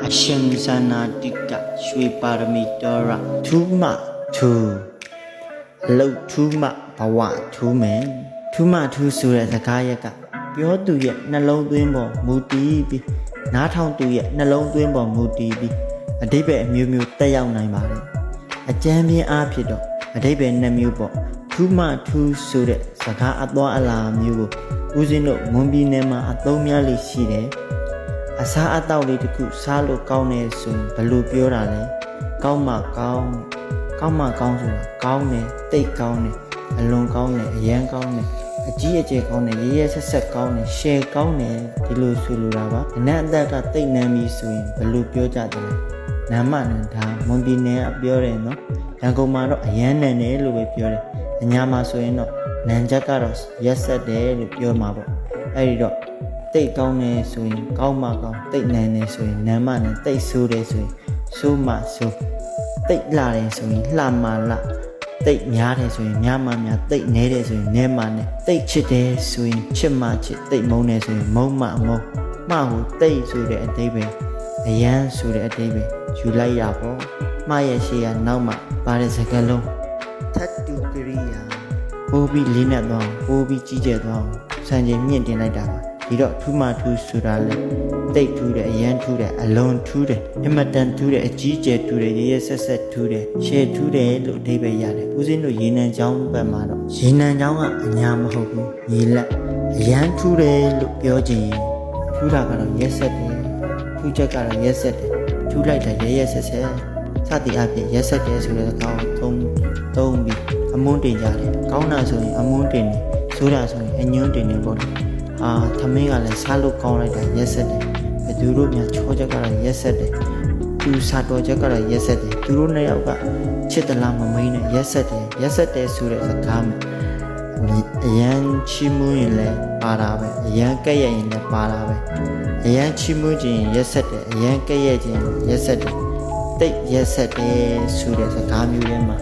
အရှင်ဇာနာတိကရွှေပါရမီတော်ရထူးမထူးလှုပ်ထူးမဘဝထူးမယ်ထူးမထူးဆိုတဲ့စကားရက်ကပြောသူရဲ့နှလုံးသွင်းပေါ်မူတည်ပြီးနားထောင်သူရဲ့နှလုံးသွင်းပေါ်မူတည်ပြီးအဓိပ္ပာယ်အမျိုးမျိုးတက်ရောက်နိုင်ပါတယ်အကျမ်းပြင်းအားဖြင့်တော့အဓိပ္ပာယ်နှစ်မျိုးပေါ့ထူးမထူးဆိုတဲ့စကားအသွားအလာမျိုးကိုဦးဇင်းတို့မွန်ပြည်နယ်မှာအသုံးများလေးရှိတယ်အစားအသောက်လေးတစ်ခုစားလို့ကောင်းတယ်ဆိုရင်ဘယ်လိုပြောတာလဲကောင်းမှကောင်းကောင်းမှကောင်းဆိုတာကောင်းတယ်တိတ်ကောင်းတယ်အလွန်ကောင်းတယ်အရန်ကောင်းတယ်အကြီးအကျယ်ကောင်းတယ်ရဲရဲဆက်ဆက်ကောင်းတယ်ရှယ်ကောင်းတယ်ဒီလိုဆိုလိုတာပါအနက်အသက်ကတိတ်နမ်းပြီးဆိုရင်ဘယ်လိုပြောကြတယ်နာမနန္ဒာမွန်ပြည်နယ်ကပြောတယ်နော်ရန်ကုန်မှာတော့အရန်နန်တယ်လို့ပဲပြောတယ်အညာမှာဆိုရင်တော့နန်ချက်ကတော့ရက်ဆက်တယ်လို့ပြောမှာပေါ့အဲ့ဒီတော့တိတ်ကောင်းတယ်ဆိုရင်ကောင်းမှကောင်းတိတ်နန်တယ်ဆိုရင်နန်မှနန်တိတ်ဆိုးတယ်ဆိုရင်ဆိုးမှဆိုးတိတ်လှတယ်ဆိုရင်လှမှလှတိတ်များတယ်ဆိုရင်များမှများတိတ်နဲတယ်ဆိုရင်နဲမှနဲတိတ်ချစ်တယ်ဆိုရင်ချစ်မှချစ်တိတ်မုန်းတယ်ဆိုရင်မုန်းမှမုန်းမှဟိုတိတ်ဆိုတဲ့အဓိပ္ပာယ်အရန်ဆိုတဲ့အဓိပ္ပာယ်ယူလိုက်ရပေါ့မှရဲ့ရှေ့ကနောက်မှပါတဲ့စကားလုံးထတ်တူကရိယာပိုးပြီးလေးနဲ့သွားပိုးပြီးကြီးကျယ်သွားစံချိန်မြင့်တင်လိုက်တာပါဒီတော့ထူးမထူးဆိုတာလေတိတ်ထူးတယ်အရန်ထူးတယ်အလွန်ထူးတယ်အမတန်ထူးတယ်အကြီးကျယ်ထူးတယ်ရဲရဲဆက်ဆက်ထူးတယ်ရှယ်ထူးတယ်လို့အဓိပ္ပာယ်ရတယ်ဦးဇင်းတို့ရေနံချောင်းဘက်မှာတော့ရေနံချောင်းကအညာမဟုတ်ဘူးရေလက်အရန်ထူးတယ်လို့ပြောချင်ရင်ထူးတာကတော့ရဲဆက်တယ်ထူးချက်ကတော့ရဲဆက်တယ်ထူးလိုက်တာရဲရဲဆက်ဆက်စသည်အပြင်ရဲဆက်တယ်ဆိုတဲ့ကောင်းသုံးပြီးအမွန်းတင်ကြတယ်ကောင်းတာဆိုရင်အမွန်းတင်တယ်ဆိုးတာဆိုရင်အညွှန်းတင်တယ်ပေါ့သမင်းကလည်းစားလို့ကောင်းလိုက်တာရက်ဆက်တယ်ဘသူတို့များချောချက်ကတော့ရက်ဆက်တယ်သူစားတော်ချက်ကတော့ရက်ဆက်တယ်သူတို့နှစ်ယောက်ကချစ်တလားမမိန်နဲ့ရက်ဆက်တယ်ဆိုတဲ့စကားမှာအရန်ချီးမွမ်းရင်လည်းပါတာပဲအရန်ကဲ့ရဲ့ရင်လည်းပါတာပဲအရန်ချီးမွမ်းခြင်းရက်ဆက်တယ်အရန်ကဲ့ရဲ့ခြင်းရက်ဆက်တယ်တိတ်ရက်ဆက်တယ်ဆိုတဲ့စကားမျိုးတွေမှာ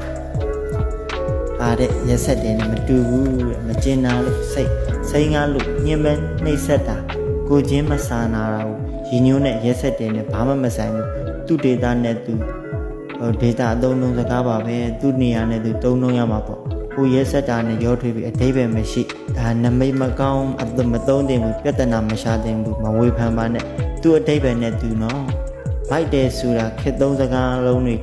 အားတဲ့ရက်ဆက်တယ်နဲ့မတူဘူးမကျင်နာလို့စိတ်ငါလို့ညှင်းမဲနှိပ်ဆက်တာကိုချင်းမစာနာတာကိုရည်ညွှန်းတဲ့ရက်ဆက်တယ်နဲ့ဘာမှမဆိုင်ဘူးသူ့ဒေတာနဲ့သူဒေတာအသုံးစကားပါပဲသူ့နေရာနဲ့သူသုံးရမှာပေါ့ကိုရက်ဆက်တာနဲ့ရောထွေးပြီးအဓိပ္ပာယ်မရှိဒါနမိတ်မကောင်းမသုံးတင်ဘူးပြဿနာမရှာတင်ဘူးမဝေဖန်ပါနဲ့သူ့အဓိပ္ပာယ်နဲ့သူနော်ဗိုက်တယ်ဆိုတာခေတ်သုံးစကားလုံးတွေ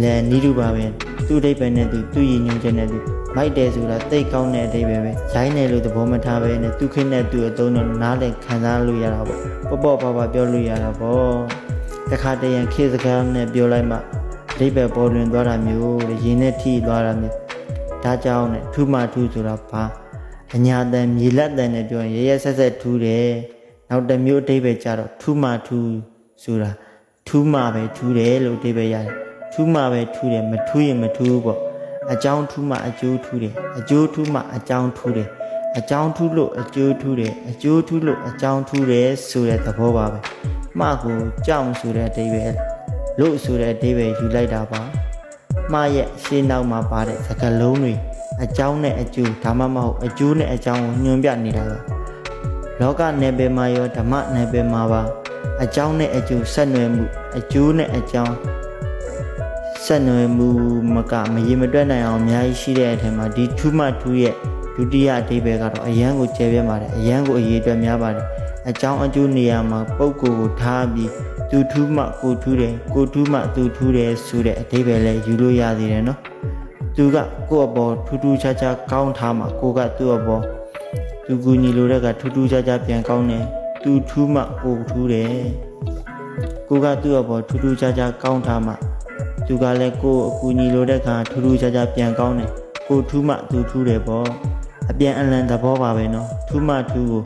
လည်းနီးတူပါပဲသူ့အဓိပ္ပာယ်နဲ့သူ့ရည်ညွှန်းချက်နဲ့သူမိုက်တယ်ဆိုတာတိတ်ကောင်းတဲ့အဓိပ္ပာယ်ပဲရိုင်းတယ်လို့သဘောမထားပဲနဲ့သူခင်းတဲ့သူအသုံးတော့နားလည်ခံစားလို့ရတာပေါ့ပေါ့ပါပြောလို့ရတာပေါ့တခါတရံခေတ်စကားနဲ့ပြောလိုက်မှအဓိပ္ပာယ်ပေါ်လွင်သွားတာမျိုးရင်းနဲ့ထိသွားတာမျိုးဒါကြောင့်နဲ့ထူးမှထူးဆိုတာဘာအညာတန်မြေလက်တန်နဲ့ပြောရင်ရဲရဲဆက်ဆက်ထူးတယ်နောက်တစ်မျိုးအဓိပ္ပာယ်ကြတော့ထူးမှထူးဆိုတာထူးမှပဲထူးတယ်လို့အဓိပ္ပာယ်ရတယ်ထူးမှပဲထူးတယ်မထူးရင်မထူးပေါ့အကြောင်းထူးမှအကျိုးထူးတယ်အကျိုးထူးမှအကြောင်းထူးတယ်အကြောင်းထူးလို့အကျိုးထူးတယ်အကျိုးထူးလို့အကြောင်းထူးတယ်ဆိုတဲ့သဘောပါပဲမှကိုကြောင်းဆိုတဲ့အဓိပ္ပာယ်လို့ဆိုတဲ့အဓိပ္ပာယ်ယူလိုက်တာပါမှရဲ့ရှင်းနောက်မှာပါတဲ့စကားလုံးတွေအကြောင်းနဲ့အကျိုးဒါမှမဟုတ်အကျိုးနဲ့အကြောင်းကိုညွှန်ပြနေတာပါလောကနယ်ပယ်မှာရောဓမ္မနယ်ပယ်မှာပါအကြောင်းနဲ့အကျိုးဆက်နွယ်မှုအကျိုးနဲ့အကြောင်းဆက်နွယ်မှုမရေမတွက်နိုင်အောင်အများကြီးရှိတဲ့အထက်မှာဒီထူးမှထူးရဲ့ဒုတိယအဓိပ္ပာယ်ကတော့အရန်ကိုကျယ်ပြန့်ပါတယ်အရန်ကိုအရေးအတွက်များပါတယ်အကြောင်းအကျိုးနေရာမှာပုဂ္ဂိုလ်ကိုထားပြီးသူထူးမှကိုထူးတယ်ကိုထူးမှသူထူးတယ်ဆိုတဲ့အဓိပ္ပာယ်လည်းယူလို့ရသေးတယ်နော်သူကကိုယ့်အပေါ်ထူးထူးခြားခြားကောင်းထားမှကိုကသူ့အပေါ်သူကူညီလို့တဲ့ကထူးထူးခြားခြားပြန်ကောင်းတယ်သူထူးမှကိုထူးတယ်ကိုကသူ့အပေါ်ထူးထူးခြားခြားကောင်းထားမှသူကလည်းကိုအကူညီလိုတဲ့ခါထူးထူးခြားခြားပြန်ကောင်းတယ်ကိုထူးမှသူထူးတယ်ပေါ့အပြန်အလှန်သဘောပါပဲနော်ထူးမှထူးကို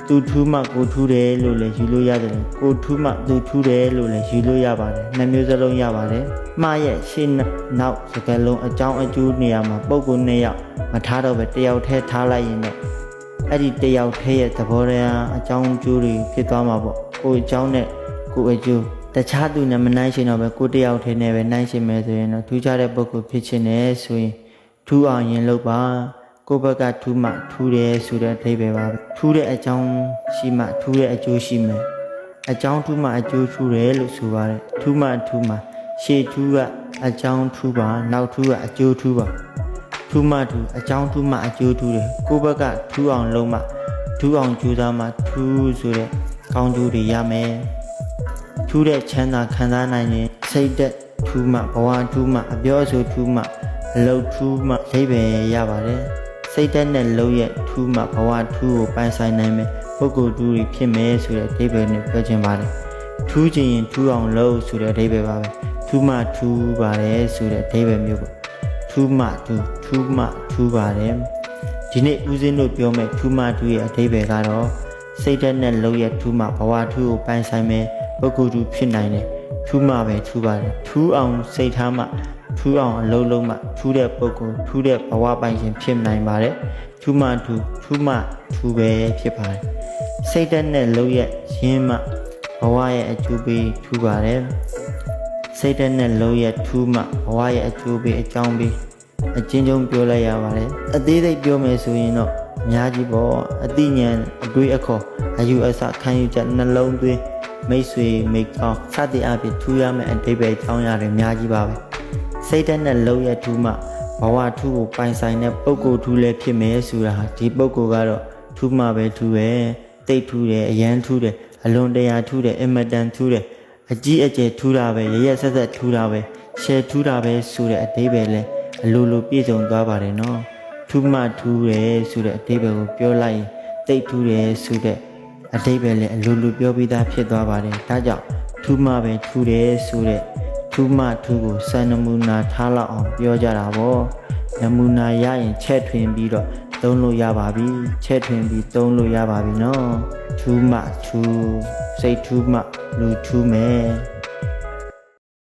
သူထူးမှကိုထူးတယ်လို့လည်းယူလို့ရတယ်ကိုထူးမှသူထူးတယ်လို့လည်းယူလို့ရပါတယ်နှစ်မျိုးစလုံးရပါတယ်မှားရဲ့ရှင်းနောက်စကားလုံးအကြောင်းအကျိုးနေရာမှာပုံကိုနှစ်ယောက်မထားတော့ပဲတယောက်တည်းထားလိုက်ရင်တော့အဲ့ဒီတယောက်တည်းရဲ့သဘောတရားအကြောင်းအကျိုးတွေဖြစ်သွားမှာပေါ့ကိုအကြောင်းနဲ့ကိုအကျိုးတခြားသူနဲ့မနိုင်ရှင်တော့ပဲကိုတယောက်ထဲနဲ့ပဲနိုင်ရှင်မယ်ဆိုရင်တော့ထူးခြားတဲ့ပုဂ္ဂိုလ်ဖြစ်ခြင်းနဲ့ဆိုရင်ထူးအောင်ရင်လုပ်ပါကိုဘက်ကထူးမှထူးတယ်ဆိုတဲ့အဓိပ္ပာယ်ပါပဲထူးတဲ့အကြောင်းရှိမှထူးတဲ့အကျိုးရှိမယ် အကြောင်းထူးမှအကျိုးထူးတယ်လို့ဆိုပါတယ်ထူးမှရှေ့ထူးကအကြောင်းထူးပါနောက်ထူးကအကျိုးထူးပါထူးမှအကြောင်းထူးမှအကျိုးထူးတယ်ကိုယ့်ဘက်ကထူးအောင်လုံးမှထူးအောင်ကြိုးစားမှထူးဆိုတဲ့ကောင်းကျိုးတွေရမယ်ထူးတဲ့ချမ်းသာခံစားနိုင်ရင်စိတ်သက်ထူးမှဘဝထူးမှအပြောအဆိုထူးမှအလုပ်ထူးမှအိဗယ်ရပါတယ်စိတ်သက်နဲ့လုံးရဲ့ထူးမှဘဝထူးကိုပိုင်ဆိုင်နိုင်မယ်ပုဂ္ဂိုလ်ထူးတွေဖြစ်မယ်ဆိုတဲ့အိဗယ်နဲ့ပြောချင်ပါတယ်ထူးခြင်းရင်ထူးအောင်လုပ်ဆိုတဲ့အိဗယ်ပါပဲထူးမှထူးပါတယ်ဆိုတဲ့အိဗယ်မျိုးပေါ့ထူးမှထူးပါတယ်ဒီနေ့ဦးစင်းတို့ပြောမယ်ထူးမှထူးရဲ့အဓိပ္ပာယ်ကတော့စိတ်ဓာတ်နဲ့လုံးရဲ့ထူးမှဘဝထူးကိုပိုင်ဆိုင်မယ်ပုဂ္ဂိုလ်ထူးဖြစ်နိုင်တယ်ထူးမှပဲထူးပါတယ်ထူးအောင်စိတ်ထားမှထူးအောင်အလုံးလုံးမှထူးတဲ့ပုဂ္ဂိုလ်ထူးတဲ့ဘဝပိုင်ရှင်ဖြစ်နိုင်ပါတယ်ထူးမှထူးပဲဖြစ်ပါတယ်စိတ်ဓာတ်နဲ့လုံးရဲ့ရင်းမှဘဝရဲ့အကျိုးပေးထူးပါတယ်စိတ်ဓာတ်နဲ့လုံးရဲ့ထူးမှဘဝရဲ့အကျိုးပေးအကြောင်းပေးအချင်းချင်းပြောလိုက်ရပါတယ်အသေးစိတ်ပြောမယ်ဆိုရင်တော့အများကြီးပေါ့အသိဉာဏ်အတွေးအခေါ်အယူအဆခံယူချက်နှလုံးသွင်းမိတ်ဆွေမိကောင်းစသည်အပြင်ထူးရမယ့်အဓိပ္ပာယ်ကြောင်းရတယ်အများကြီးပါပဲစိတ်ဓာတ်နဲ့လုံးရဲ့ထူးမှဘဝထူးကိုပိုင်ဆိုင်တဲ့ပုဂ္ဂိုလ်ထူးလည်းဖြစ်မယ်ဆိုတာဟာဒီပုဂ္ဂိုလ်ကတော့ထူးမှပဲထူးပဲတိတ်ထူးတယ်အရန်ထူးတယ်အလွန်တရာထူးတယ်အမတန်ထူးတယ်အကြီးအကျယ်ထူးတာပဲရရဆက်ဆက်ထူးတာပဲရှယ်ထူးတာပဲဆိုတဲ့အဓိပ္ပာယ်လဲအလိုလိုပြည့်စုံသွားပါတယ်နော်ထူးမှထူးတယ်ဆိုတဲ့အဓိပ္ပာယ်ကိုပြောလိုက်ရင်တိတ်ထူးတယ်ဆိုတဲ့အဓိပ္ပာယ်လဲအလိုလိုပြောပြီးသားဖြစ်သွားပါတယ်ဒါကြောင့်ထူးမှပဲထူးတယ်ဆိုတဲ့ထူးမှထူးကိုစံနမူနာထားလောက်အောင်ပြောကြတာပေါ့နမူနာရရင်ချက်ထွင်ပြီးတော့သုံးလို့ရပါပြီချက်ထွင်ပြီးသုံးလို့ရပါပြီနော်ထူးမှထူးစိတ်ထူးမှလူထူးမယ်